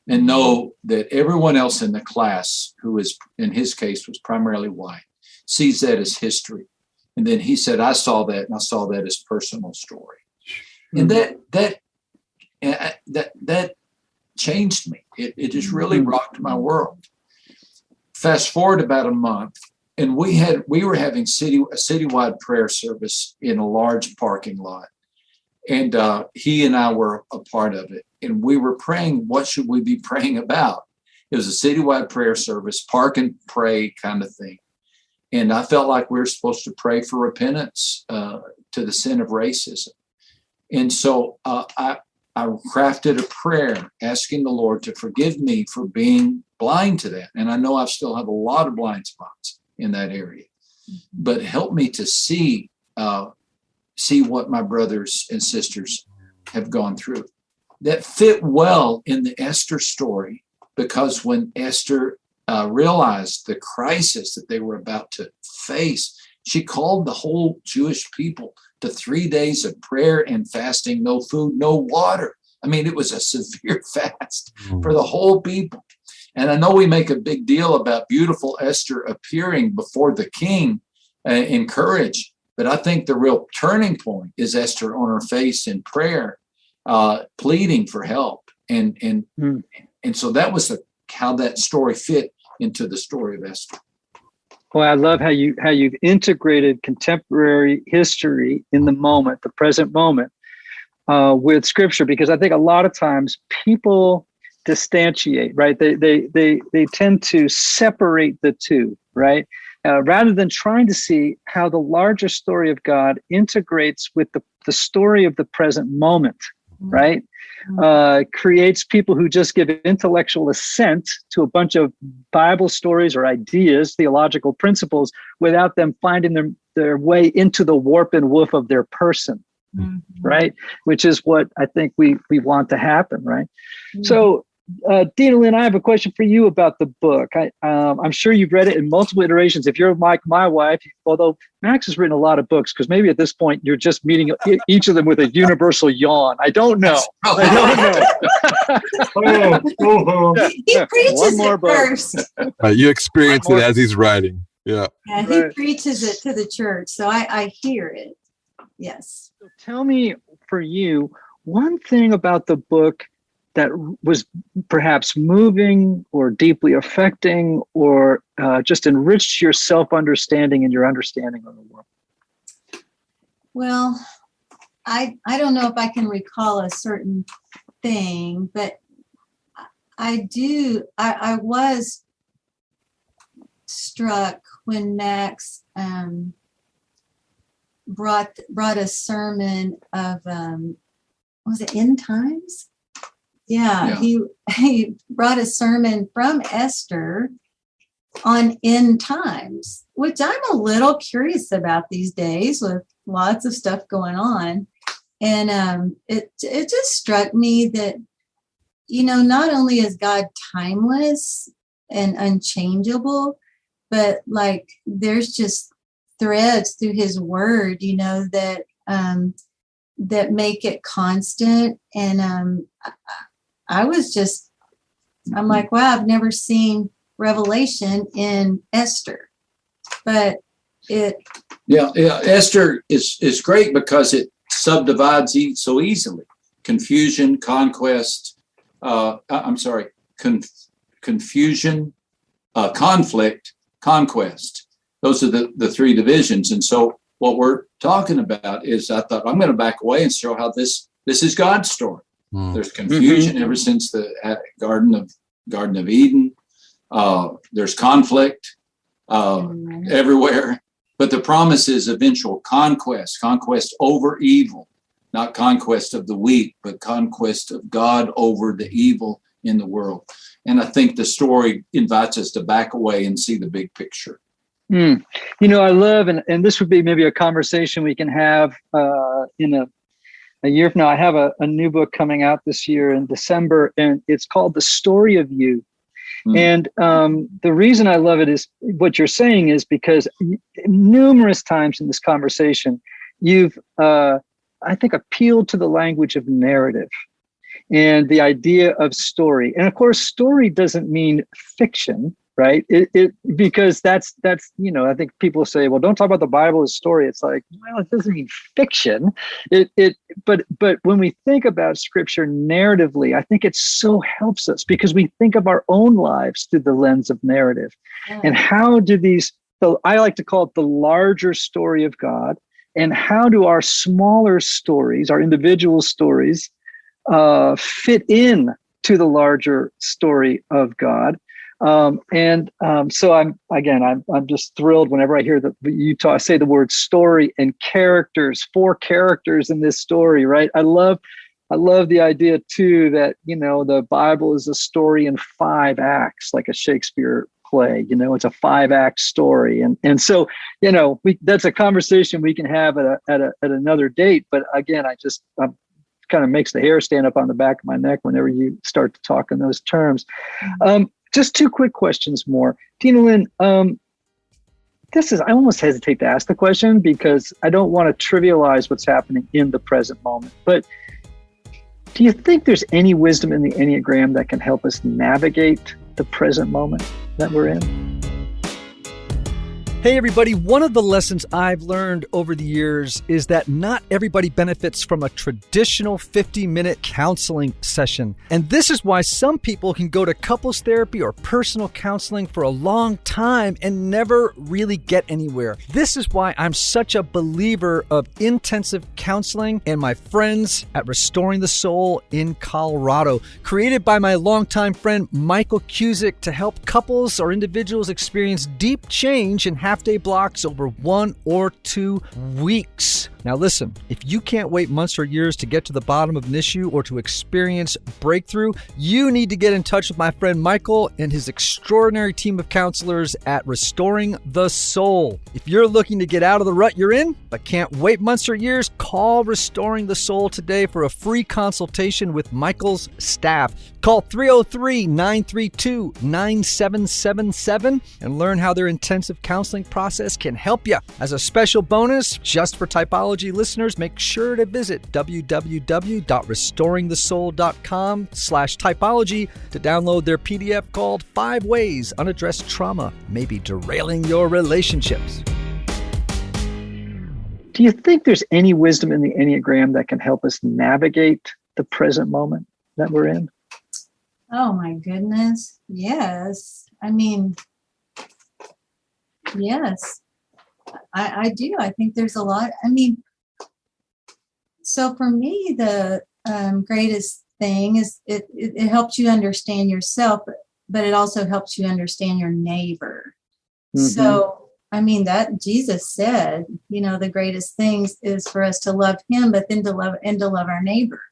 [SPEAKER 3] and know that everyone else in the class, who is, in his case, was primarily white, sees that as history. And then he said, I saw that, and I saw that as personal story. And that changed me. It just really rocked my world. Fast forward about a month, and we were having a citywide prayer service in a large parking lot. And he and I were a part of it. And we were praying, what should we be praying about? It was a citywide prayer service, park and pray kind of thing. And I felt like we were supposed to pray for repentance to the sin of racism. And so I crafted a prayer asking the Lord to forgive me for being blind to that. And I know I still have a lot of blind spots in that area, but help me to see what my brothers and sisters have gone through. that fit well in the Esther story, because when Esther realized the crisis that they were about to face, she called the whole Jewish people to 3 days of prayer and fasting, no food, no water. I mean, it was a severe fast for the whole people. And I know we make a big deal about beautiful Esther appearing before the king in courage, but I think the real turning point is Esther on her face in prayer, pleading for help. And so that was how that story fit into the story of Esther.
[SPEAKER 2] Well, I love how you've integrated contemporary history in the moment, the present moment, with scripture, because I think a lot of times people distantiate, right? They tend to separate the two, right? Rather than trying to see how the larger story of God integrates with the story of the present moment, right? Creates people who just give intellectual assent to a bunch of Bible stories or ideas, theological principles, without them finding their way into the warp and woof of their person, right? Which is what I think we want to happen, right? So, Denalyn, I have a question for you about the book. I'm sure you've read it in multiple iterations. If you're like my wife, although Max has written a lot of books, because maybe at this point you're just meeting each of them with a universal yawn. I don't know.
[SPEAKER 4] He preaches it first.
[SPEAKER 1] You experience it as he's writing. Yeah.
[SPEAKER 4] Yeah, he preaches it to the church, so I hear it. Yes.
[SPEAKER 2] So tell me, for you, one thing about the book that was perhaps moving or deeply affecting or just enriched your self-understanding and your understanding of the world?
[SPEAKER 4] Well, I don't know if I can recall a certain thing, but I was struck when Max brought a sermon of, was it End Times? Yeah. He brought a sermon from Esther on end times, which I'm a little curious about these days with lots of stuff going on. And it just struck me that, not only is God timeless and unchangeable, but like there's just threads through his word, that make it constant. And I'm like, wow, I've never seen Revelation in Esther, but
[SPEAKER 3] Esther is great because it subdivides so easily. Confusion, conquest, confusion, conflict, conquest. Those are the three divisions. And so what we're talking about is, I thought I'm going to back away and show how this is God's story. There's confusion ever since the Garden of Eden. There's conflict everywhere, but the promise is eventual conquest over evil, not conquest of the weak, but conquest of God over the evil in the world. And I think the story invites us to back away and see the big picture.
[SPEAKER 2] I love, and this would be maybe a conversation we can have in a year from now. I have a new book coming out this year in December, and it's called The Story of You. And the reason I love it is what you're saying is because numerous times in this conversation, you've, I think, appealed to the language of narrative and the idea of story. And of course, story doesn't mean fiction, right? Because that's I think people say, well, don't talk about the Bible as story. It's like, well, it doesn't mean fiction. But when we think about scripture narratively, I think it so helps us because we think of our own lives through the lens of narrative. And how do I like to call it the larger story of God, and how do our smaller stories, our individual stories, fit in to the larger story of God? So I'm just thrilled whenever I hear that you say the word story and characters, 4 characters in this story, right? I love the idea too that, the Bible is a story in 5 acts, like a Shakespeare play, it's a 5-act story. And so, that's a conversation we can have at another date. But again, I'm kind of makes the hair stand up on the back of my neck whenever you start to talk in those terms. Just two quick questions more. Denalyn, I almost hesitate to ask the question because I don't want to trivialize what's happening in the present moment. But do you think there's any wisdom in the Enneagram that can help us navigate the present moment that we're in?
[SPEAKER 5] Hey everybody, one of the lessons I've learned over the years is that not everybody benefits from a traditional 50-minute counseling session. And this is why some people can go to couples therapy or personal counseling for a long time and never really get anywhere. This is why I'm such a believer of intensive counseling and my friends at Restoring the Soul in Colorado, created by my longtime friend Michael Cusick to help couples or individuals experience deep change in half-day blocks over 1 or 2 weeks. Now listen, if you can't wait months or years to get to the bottom of an issue or to experience breakthrough, you need to get in touch with my friend Michael and his extraordinary team of counselors at Restoring the Soul. If you're looking to get out of the rut you're in, but can't wait months or years, call Restoring the Soul today for a free consultation with Michael's staff. Call 303-932-9777 and learn how their intensive counseling process can help you. As a special bonus, just for Typology listeners, make sure to visit www.restoringthesoul.com/typology to download their PDF called 5 Ways Unaddressed Trauma May Be Derailing Your Relationships.
[SPEAKER 2] Do you think there's any wisdom in the Enneagram that can help us navigate the present moment that we're in?
[SPEAKER 4] Oh my goodness. Yes. I mean, yes, I do. I think there's a lot. I mean, so for me, the greatest thing is it helps you understand yourself, but it also helps you understand your neighbor. Mm-hmm. So, I mean, that Jesus said, the greatest things is for us to love him, but then to love our neighbor.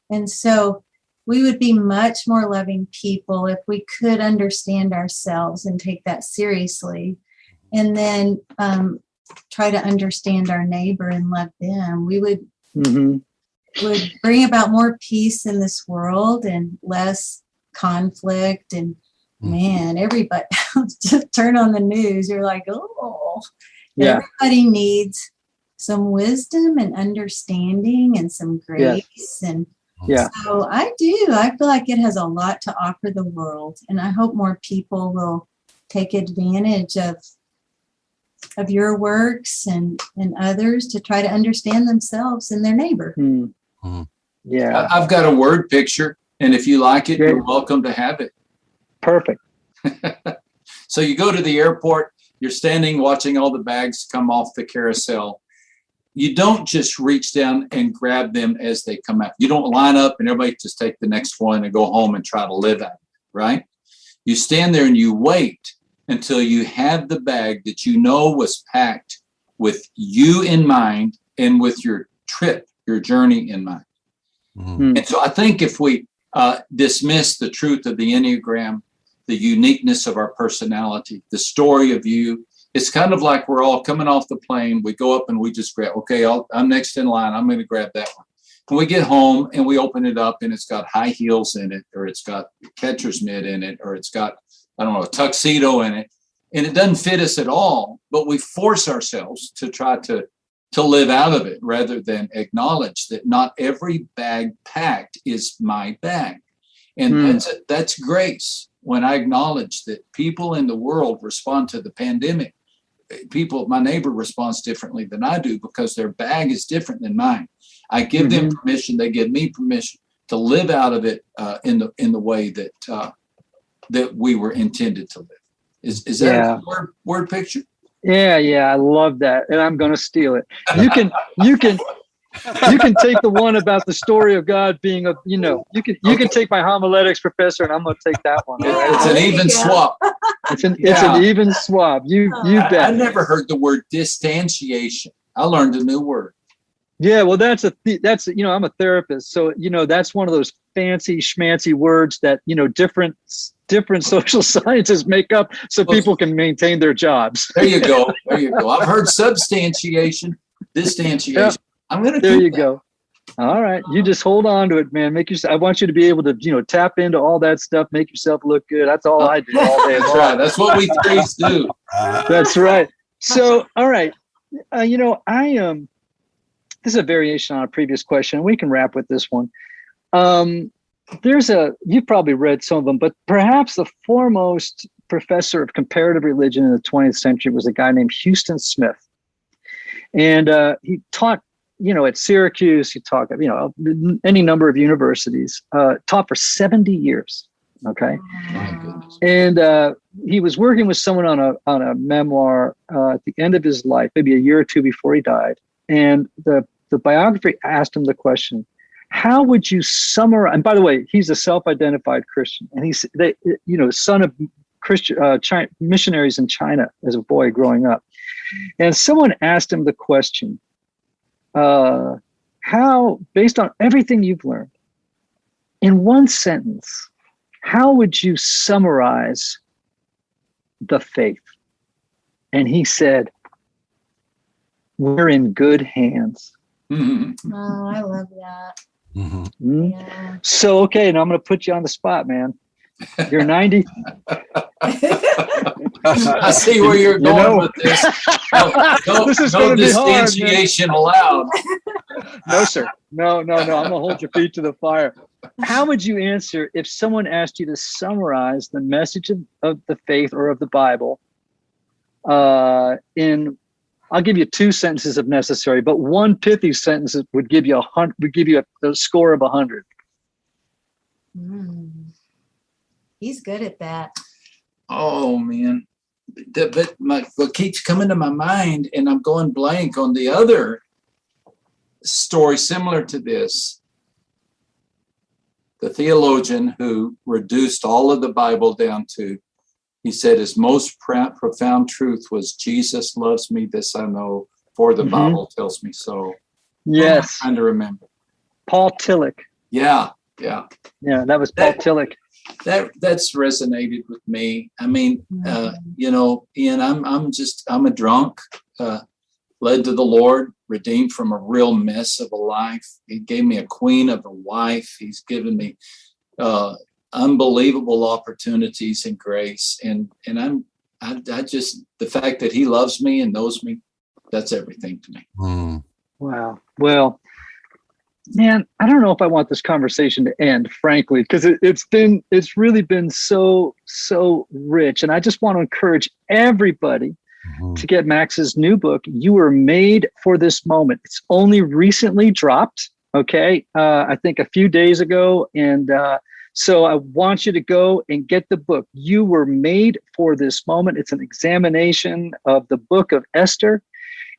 [SPEAKER 4] And so we would be much more loving people if we could understand ourselves and take that seriously. And then try to understand our neighbor and love them. We would bring about more peace in this world and less conflict. And man, everybody, just turn on the news, you're like, oh, yeah. Everybody needs some wisdom and understanding and some grace. And so I feel like it has a lot to offer the world. And I hope more people will take advantage of your works and others to try to understand themselves and their neighbor.
[SPEAKER 3] Mm-hmm. Yeah. I've got a word picture, and if you like it, you're welcome to have it.
[SPEAKER 2] Perfect.
[SPEAKER 3] So you go to the airport, you're standing watching all the bags come off the carousel. You don't just reach down and grab them as they come out. You don't line up and everybody just take the next one and go home and try to live at it, right? You stand there and you wait until you have the bag that you know was packed with you in mind and with your trip, your journey in mind. Mm-hmm. And so I think if we dismiss the truth of the Enneagram, the uniqueness of our personality, the story of you, it's kind of like we're all coming off the plane. We go up and we just grab, okay, I'm next in line. I'm going to grab that one. When we get home and we open it up and it's got high heels in it, or it's got catcher's mitt in it, or it's got, a tuxedo in it, and it doesn't fit us at all, but we force ourselves to try to live out of it rather than acknowledge that not every bag packed is my bag. And that's grace. When I acknowledge that people in the world respond to the pandemic, my neighbor responds differently than I do because their bag is different than mine. I give them permission. They give me permission to live out of it in the way that we were intended to live. Is that a word picture?
[SPEAKER 2] Yeah, I love that, and I'm going to steal it. You can take the one about the story of God being you can take my homiletics professor, and I'm going to take that one. Right?
[SPEAKER 3] It's an even swap.
[SPEAKER 2] It's an even swap. You bet.
[SPEAKER 3] I never heard the word distantiation. I learned a new word.
[SPEAKER 2] Yeah, well, that's I'm a therapist, so that's one of those fancy schmancy words that different social sciences make up so people can maintain their jobs.
[SPEAKER 3] There you go. I've heard substantiation, distantiation.
[SPEAKER 2] Yep.
[SPEAKER 3] I'm going to.
[SPEAKER 2] There you go. All right. You just hold on to it, man. I want you to be able to, tap into all that stuff, make yourself look good. That's all I do all day.
[SPEAKER 3] That's right. That's what we threes do.
[SPEAKER 2] That's right. So, all right. This is a variation on a previous question. We can wrap with this one. You've probably read some of them, but perhaps the foremost professor of comparative religion in the 20th century was a guy named Houston Smith. And he taught, at Syracuse, he taught, any number of universities, taught for 70 years. Okay.
[SPEAKER 3] My goodness.
[SPEAKER 2] And he was working with someone on a memoir at the end of his life, maybe a year or two before he died. And the biography asked him the question, how would you summarize? And by the way, he's a self-identified Christian, and he's son of Christian missionaries in China as a boy growing up. And someone asked him the question, how, based on everything you've learned, in one sentence, how would you summarize the faith? And he said, we're in good hands.
[SPEAKER 3] Mm-hmm.
[SPEAKER 4] Oh, I love that.
[SPEAKER 1] Mm-hmm.
[SPEAKER 4] Yeah.
[SPEAKER 2] So, okay, now I'm going to put you on the spot, man. You're 90.
[SPEAKER 3] I see where you're going with this.
[SPEAKER 2] This is
[SPEAKER 3] No
[SPEAKER 2] gonna be hard, man.
[SPEAKER 3] distanciation allowed.
[SPEAKER 2] No, sir. No. I'm going to hold your feet to the fire. How would you answer if someone asked you to summarize the message of the faith or of the Bible I'll give you 2 sentences if necessary, but one pithy sentence would give you a score of 100.
[SPEAKER 4] He's good at that.
[SPEAKER 3] Oh man, but what keeps coming to my mind, and I'm going blank on the other story similar to this. The theologian who reduced all of the Bible down to, he said his most profound truth was, Jesus loves me, this I know, for the Bible tells me so.
[SPEAKER 2] Yes.
[SPEAKER 3] I'm trying to remember. Paul
[SPEAKER 2] Tillich.
[SPEAKER 3] Yeah.
[SPEAKER 2] Yeah, that was Paul Tillich.
[SPEAKER 3] That's resonated with me. I mean, Ian, I'm a drunk, led to the Lord, redeemed from a real mess of a life. He gave me a queen of a wife. He's given me unbelievable opportunities and grace. And I just, the fact that he loves me and knows me, that's everything to me.
[SPEAKER 1] Mm.
[SPEAKER 2] Wow. Well, man, I don't know if I want this conversation to end, frankly, because it's really been so rich. And I just want to encourage everybody to get Max's new book, You Were Made for This Moment. It's only recently dropped. Okay. I think a few days ago. And so I want you to go and get the book. You Were Made for This Moment. It's an examination of the book of Esther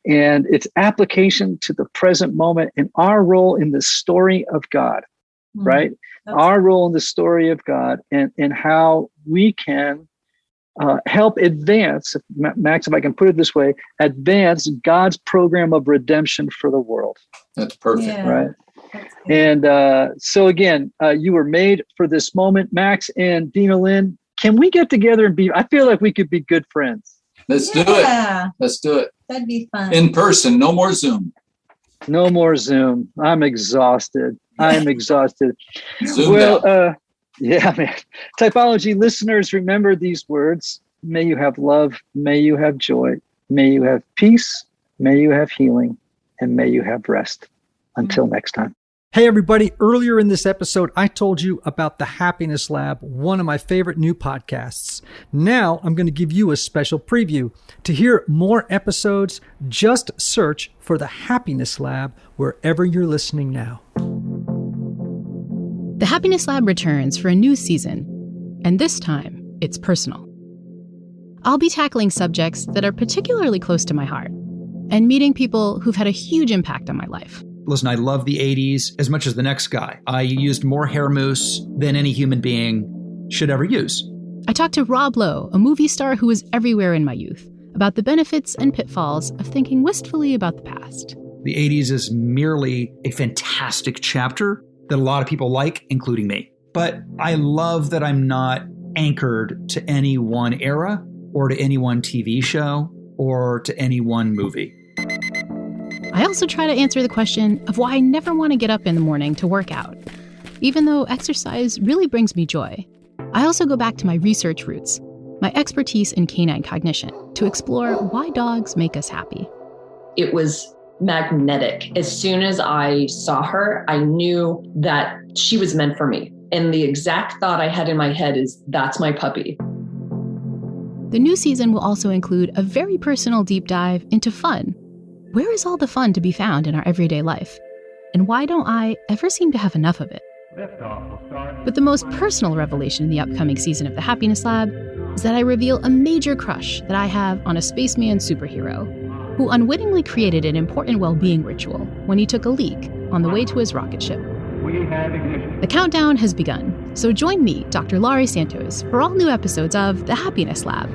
[SPEAKER 2] and its application to the present moment and our role in the story of God, right? Our role in the story of God and how we can help advance, Max, if I can put it this way, advance God's program of redemption for the world.
[SPEAKER 3] That's perfect.
[SPEAKER 2] Right? And so again, you were made for this moment. Max and Denalyn, can we get together and I feel like we could be good friends.
[SPEAKER 3] Let's do it. Let's do it.
[SPEAKER 4] That'd be fun.
[SPEAKER 3] In person, no more Zoom.
[SPEAKER 2] No more Zoom. I'm exhausted.
[SPEAKER 3] Zoomed out.
[SPEAKER 2] Yeah, man. Typology listeners, remember these words. May you have love. May you have joy. May you have peace. May you have healing. And may you have rest. Until next time.
[SPEAKER 5] Hey, everybody. Earlier in this episode, I told you about the Happiness Lab, one of my favorite new podcasts. Now I'm going to give you a special preview. To hear more episodes, just search for the Happiness Lab wherever you're listening now.
[SPEAKER 6] The Happiness Lab returns for a new season, and this time, it's personal. I'll be tackling subjects that are particularly close to my heart and meeting people who've had a huge impact on my life.
[SPEAKER 7] Listen, I love the 80s as much as the next guy. I used more hair mousse than any human being should ever use.
[SPEAKER 6] I talked to Rob Lowe, a movie star who was everywhere in my youth, about the benefits and pitfalls of thinking wistfully about the past.
[SPEAKER 7] The 80s is merely a fantastic chapter that a lot of people like, including me. But I love that I'm not anchored to any one era or to any one TV show or to any one movie.
[SPEAKER 6] I also try to answer the question of why I never want to get up in the morning to work out. Even though exercise really brings me joy, I also go back to my research roots, my expertise in canine cognition, to explore why dogs make us happy.
[SPEAKER 8] It was magnetic. As soon as I saw her, I knew that she was meant for me. And the exact thought I had in my head is, that's my puppy.
[SPEAKER 6] The new season will also include a very personal deep dive into fun. Where is all the fun to be found in our everyday life? And why don't I ever seem to have enough of it? But the most personal revelation in the upcoming season of The Happiness Lab is that I reveal a major crush that I have on a spaceman superhero who unwittingly created an important well-being ritual when he took a leak on the way to his rocket ship. The countdown has begun, so join me, Dr. Laurie Santos, for all new episodes of The Happiness Lab,